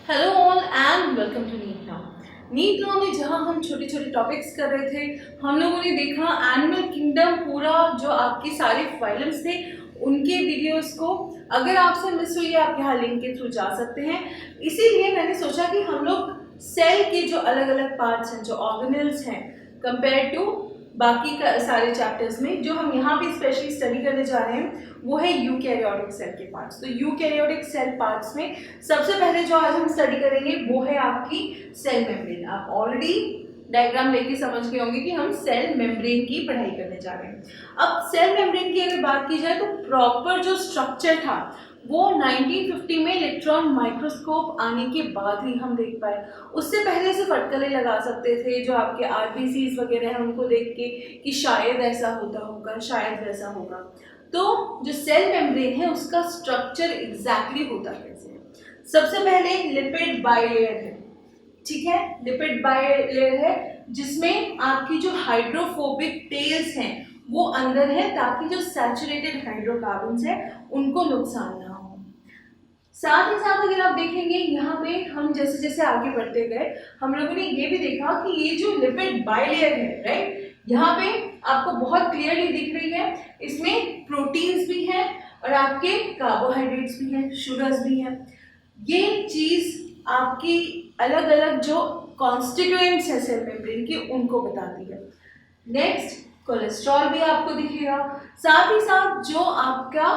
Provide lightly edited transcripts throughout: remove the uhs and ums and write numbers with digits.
Hello all and welcome to NEET now. NEET now में जहां हम छोटे छोटे टॉपिक्स कर रहे थे, हम लोगों ने देखा एनिमल किंगडम पूरा जो आपके सारे फाइलम्स थे उनके वीडियोस को। अगर आपसे मिस हुई है आप यहाँ लिंक के थ्रू जा सकते हैं। इसीलिए मैंने सोचा कि हम लोग सेल के जो अलग अलग पार्ट्स हैं, जो ऑर्गेनल्स हैं, कंपेयर टू बाकी का सारे चैप्टर्स में जो हम यहाँ पे स्पेशली स्टडी करने जा रहे हैं वो है यूकैरियोटिक सेल के पार्ट्स। तो यूकैरियोटिक सेल पार्ट्स में सबसे पहले जो आज हम स्टडी करेंगे वो है आपकी सेल मेम्ब्रेन। आप ऑलरेडी डायग्राम लेके समझ गए होंगे कि हम सेल मेम्ब्रेन की पढ़ाई करने जा रहे हैं। अब सेल मेम्ब्रेन की अगर बात की जाए तो प्रॉपर जो स्ट्रक्चर था वो 1950 में इलेक्ट्रॉन माइक्रोस्कोप आने के बाद ही हम देख पाए। उससे पहले सिर्फ अटकलें लगा सकते थे जो आपके आरबीसीज वगैरह हैं उनको देख के कि शायद ऐसा होता होगा, शायद वैसा होगा। तो जो सेल मेम्ब्रेन है उसका स्ट्रक्चर एग्जैक्टली होता कैसे है? सबसे पहले लिपिड बाइलेयर है, ठीक है। लिपिड बाइलेयर है जिसमें आपकी जो हाइड्रोफोबिक टेल्स हैं वो अंदर है ताकि जो सैचुरेटेड हाइड्रोकार्बन्स है उनको नुकसान ना हो। साथ ही साथ अगर आप देखेंगे यहाँ पे हम जैसे जैसे आगे बढ़ते गए हम लोगों ने ये भी देखा कि ये जो लिपिड बाइलेयर है, राइट, यहाँ पे आपको बहुत क्लियरली दिख रही है, इसमें प्रोटीन्स भी हैं और आपके कार्बोहाइड्रेट्स भी हैं, शुगर्स भी हैं। ये चीज़ आपकी अलग अलग जो कॉन्स्टिट्यूएंट्स है सेल मेम्ब्रेन की उनको बताती है। नेक्स्ट कोलेस्ट्रॉल भी आपको दिखेगा। साथ ही साथ जो आपका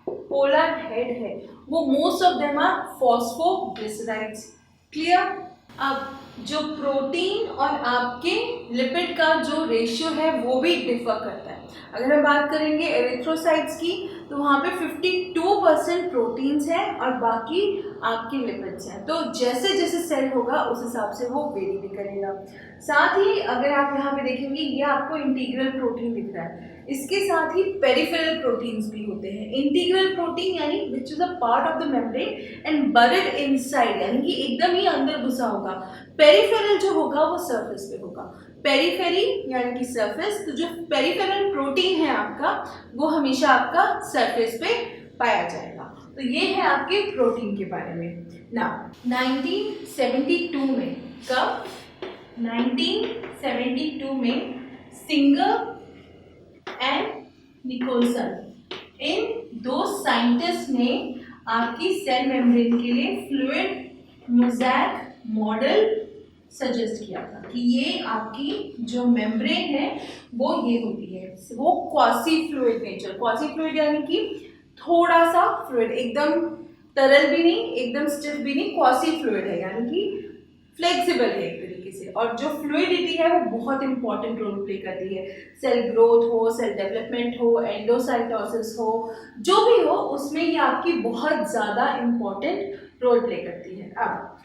पोलर हेड है वो most of them are phosphoglycerides. Clear? अब जो प्रोटीन और आपके लिपिड का जो रेशियो है वो भी डिफर करता है। अगर हम बात करेंगे एरिथ्रोसाइट्स की तो वहाँ पे 52% प्रोटीन्स हैं और बाकी आपके लिपिड्स हैं। तो जैसे जैसे सेल होगा उस हिसाब से वो वेरी भी करेगा। साथ ही अगर आप यहाँ पे देखेंगे ये आपको इंटीग्रल प्रोटीन दिख रहा है, इसके साथ ही पेरिफेरल प्रोटीन्स भी होते हैं। इंटीग्रल प्रोटीन यानी which is a part of the membrane and buried inside, यानी कि एकदम ही अंदर घुसा होगा। पेरिफेरल जो होगा वो सरफेस पे होगा। पेरिफेरी यानी कि सरफेस, तो जो पेरिफेरल प्रोटीन है आपका वो हमेशा आपका सरफेस पे पाया जाएगा। तो ये है आपके प्रोटीन के बारे में। ना 1972 में, कब? 1972 में सिंगर एंड निकोलसन, इन दो साइंटिस्ट ने आपकी सेल मेम्ब्रेन के लिए फ्लूइड मोज़ेक मॉडल सजेस्ट किया था कि ये आपकी जो मेम्ब्रेन है वो ये होती है, वो quasi fluid nature. Quasi fluid यानी कि थोड़ा सा फ्लूइड, एकदम तरल भी नहीं एकदम स्टिफ भी नहीं, क्वासी फ्लूइड है यानी कि फ्लेक्सिबल है एक तरीके से। और जो फ्लूइडिटी है वो बहुत इंपॉर्टेंट रोल प्ले करती है। सेल ग्रोथ हो, सेल डेवलपमेंट हो, एंडोसाइटोसिस हो, जो भी हो उसमें ये आपकी बहुत ज़्यादा इंपॉर्टेंट रोल प्ले करती है। अब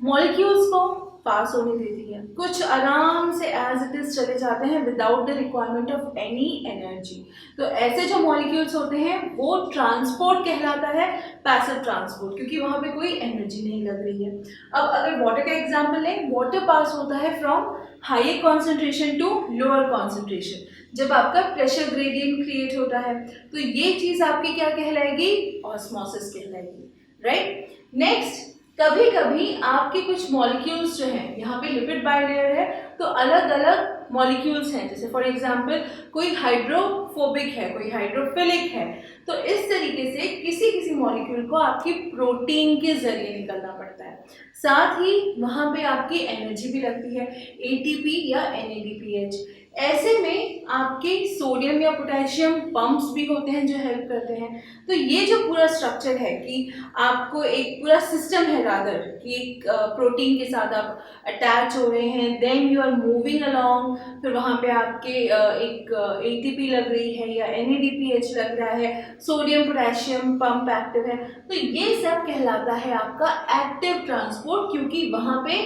मॉलिक्यूल्स को पास होने देती है, कुछ आराम से एज इट इज चले जाते हैं without the requirement of any energy. तो ऐसे जो मॉलिक्यूल्स होते हैं वो ट्रांसपोर्ट कहलाता है, पैसिव ट्रांसपोर्ट, क्योंकि वहाँ पे कोई एनर्जी नहीं लग रही है। अब अगर वाटर का एग्जांपल लें, वाटर पास होता है from higher concentration to lower concentration, जब आपका प्रेशर ग्रेडियंट क्रिएट होता है। तो ये चीज़ आपकी क्या कहलाएगी? ऑस्मोसिस कहलाएगी, राइट। नेक्स्ट, कभी कभी आपके कुछ मॉलिक्यूल्स जो हैं, यहाँ पे लिपिड बाइलेयर है तो अलग अलग मॉलिक्यूल्स हैं, जैसे फॉर एग्जांपल कोई हाइड्रोफोबिक है, कोई हाइड्रोफिलिक है। तो इस तरीके से किसी किसी मॉलिक्यूल को आपकी प्रोटीन के जरिए निकलना पड़ता है। साथ ही वहाँ पे आपकी एनर्जी भी लगती है, एटीपी या एनएडीपीएच। ऐसे में आपके सोडियम या पोटेशियम पंप्स भी होते हैं जो हेल्प करते हैं। तो ये जो पूरा स्ट्रक्चर है कि आपको एक पूरा सिस्टम है रादर कि एक प्रोटीन के साथ आप अटैच हो रहे हैं, then you are moving along, फिर वहाँ पे आपके एक एटीपी लग रही है या एनएडीपीएच लग रहा है, सोडियम पोटेशियम पंप एक्टिव है। तो ये सब कहलाता है आपका एक्टिव ट्रांसपोर्ट, क्योंकि वहाँ पे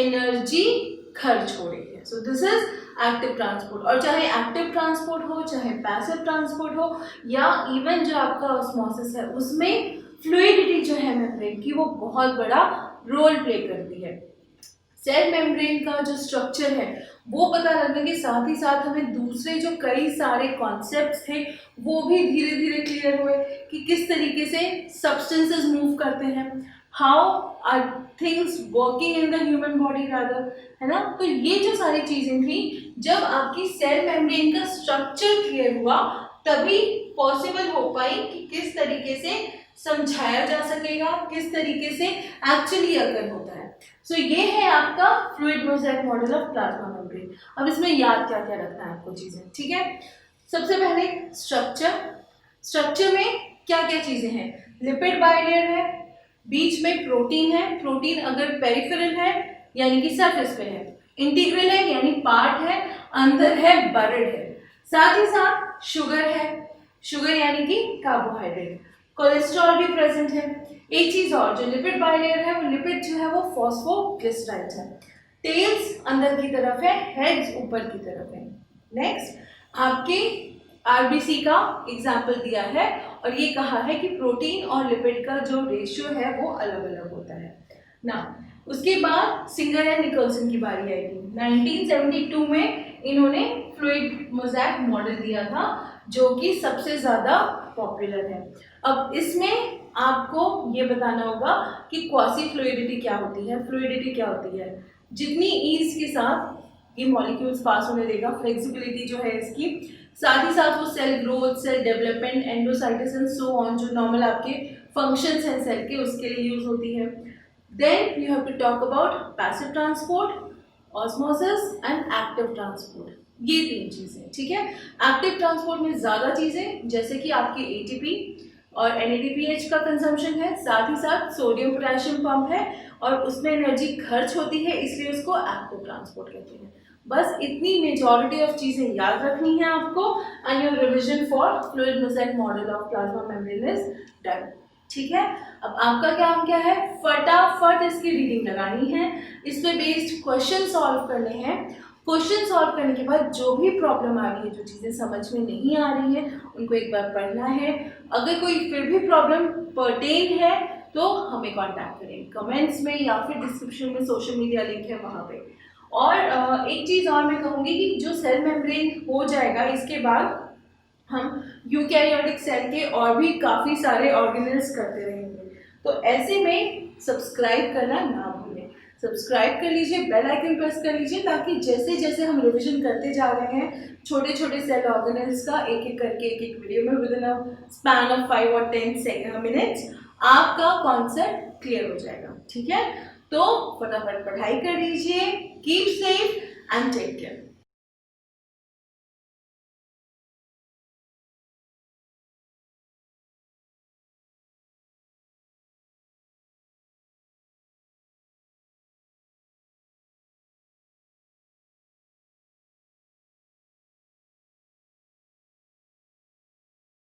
एनर्जी खर्च हो रही है। So this is active transport. और चाहे एक्टिव ट्रांसपोर्ट हो, चाहे पैसिव ट्रांसपोर्ट हो, या इवन जो आपका ऑस्मोसिस है उसमें फ्लूइडिटी जो है मेम्ब्रेन की वो बहुत बड़ा रोल प्ले करती है। सेल मेम्ब्रेन का जो स्ट्रक्चर है वो पता लगने के साथ ही साथ हमें दूसरे जो कई सारे कॉन्सेप्ट्स थे वो भी धीरे धीरे क्लियर हुए कि किस तरीके से सब्सटेंसेस मूव करते हैं, how are things working in the human body rather, है ना। तो ये जो सारी चीजें थी, जब आपकी सेल मेम्ब्रेन का स्ट्रक्चर क्लियर हुआ तभी पॉसिबल हो पाई कि किस तरीके से समझाया जा सकेगा, किस तरीके से एक्चुअली अगर होता है। सो ये है आपका fluid mosaic model of plasma membrane. अब इसमें याद क्या क्या रखना है आपको चीजें, ठीक है। सबसे पहले स्ट्रक्चर में क्या क्या चीजें हैं, लिपिड बाइलेयर है, बीच में प्रोटीन है, प्रोटीन अगर पेरिफेरल है यानी कि सरफेस पे है, इंटीग्रल है यानी पार्ट है, अंदर है बर्ड है, साथ ही साथ शुगर है, शुगर यानी कि कार्बोहाइड्रेट, कोलेस्ट्रॉल भी प्रेजेंट है। एक चीज और, जो लिपिड बाइलेयर है वो लिपिड जो है वो फॉस्फोग्लिसराइड है। टेल्स अंदर की तरफ है, हेड्स ऊपर की तरफ है। नेक्स्ट आपके आरबीसी का एग्जाम्पल दिया है और ये कहा है कि प्रोटीन और लिपिड का जो रेशियो है वो अलग अलग होता है ना। उसके बाद सिंगर एंड निकोलसन की बारी आई थी। 1972 में इन्होंने फ्लूइड मोज़ेक मॉडल दिया था जो कि सबसे ज़्यादा पॉपुलर है। अब इसमें आपको ये बताना होगा कि क्वासी फ्लूइडिटी क्या होती है, फ्लूइडिटी क्या होती है। जितनी ईज के साथ ये मॉलिक्यूल्स पास होने देगा, फ्लेक्सिबिलिटी जो है इसकी, साथ ही साथ वो cell growth, cell development, endocytosis and so on, जो नॉर्मल आपके फंक्शंस हैं सेल के, उसके लिए यूज होती है। Then you have to talk about passive transport, osmosis and active transport. ये तीन चीजें, ठीक है। एक्टिव ट्रांसपोर्ट में ज्यादा चीजें जैसे कि आपकी एटीपी और NADPH का कंजम्पशन है, साथ ही साथ सोडियम पोटेशियम पंप है और उसमें एनर्जी खर्च होती है, इसलिए उसको एक्टिव ट्रांसपोर्ट कहते हैं। बस इतनी मेजॉरिटी ऑफ चीजें याद रखनी है आपको and your revision for fluid mosaic model of plasma membrane is done, ठीक है। अब आपका काम क्या है, फटाफट इसकी रीडिंग लगानी है, इस पे बेस्ड क्वेश्चन सॉल्व करने हैं। क्वेश्चन सॉल्व करने के बाद जो भी प्रॉब्लम आ रही है, जो चीज़ें समझ में नहीं आ रही है, उनको एक बार पढ़ना है। अगर कोई फिर भी प्रॉब्लम पर्टेन है तो हमें कांटेक्ट करें कमेंट्स में या फिर डिस्क्रिप्शन में सोशल मीडिया लिंक है वहाँ पे। और एक चीज़ और मैं कहूँगी कि जो सेल मेम्ब्रेन हो जाएगा इसके बाद हम यूकैरियोटिक सेल के और भी काफ़ी सारे ऑर्गेनेल्स करते रहेंगे। तो ऐसे में सब्सक्राइब करना ना भूलें, सब्सक्राइब कर लीजिए, बेल आइकन प्रेस कर लीजिए, ताकि जैसे जैसे हम रिवीजन करते जा रहे हैं छोटे छोटे सेल ऑर्गेनेल्स का एक एक करके एक एक वीडियो में with in a span of 5 और 10 मिनट्स आपका कॉन्सेप्ट क्लियर हो जाएगा, ठीक है। तो फटाफट पढ़ाई कर लीजिए, keep safe and take care.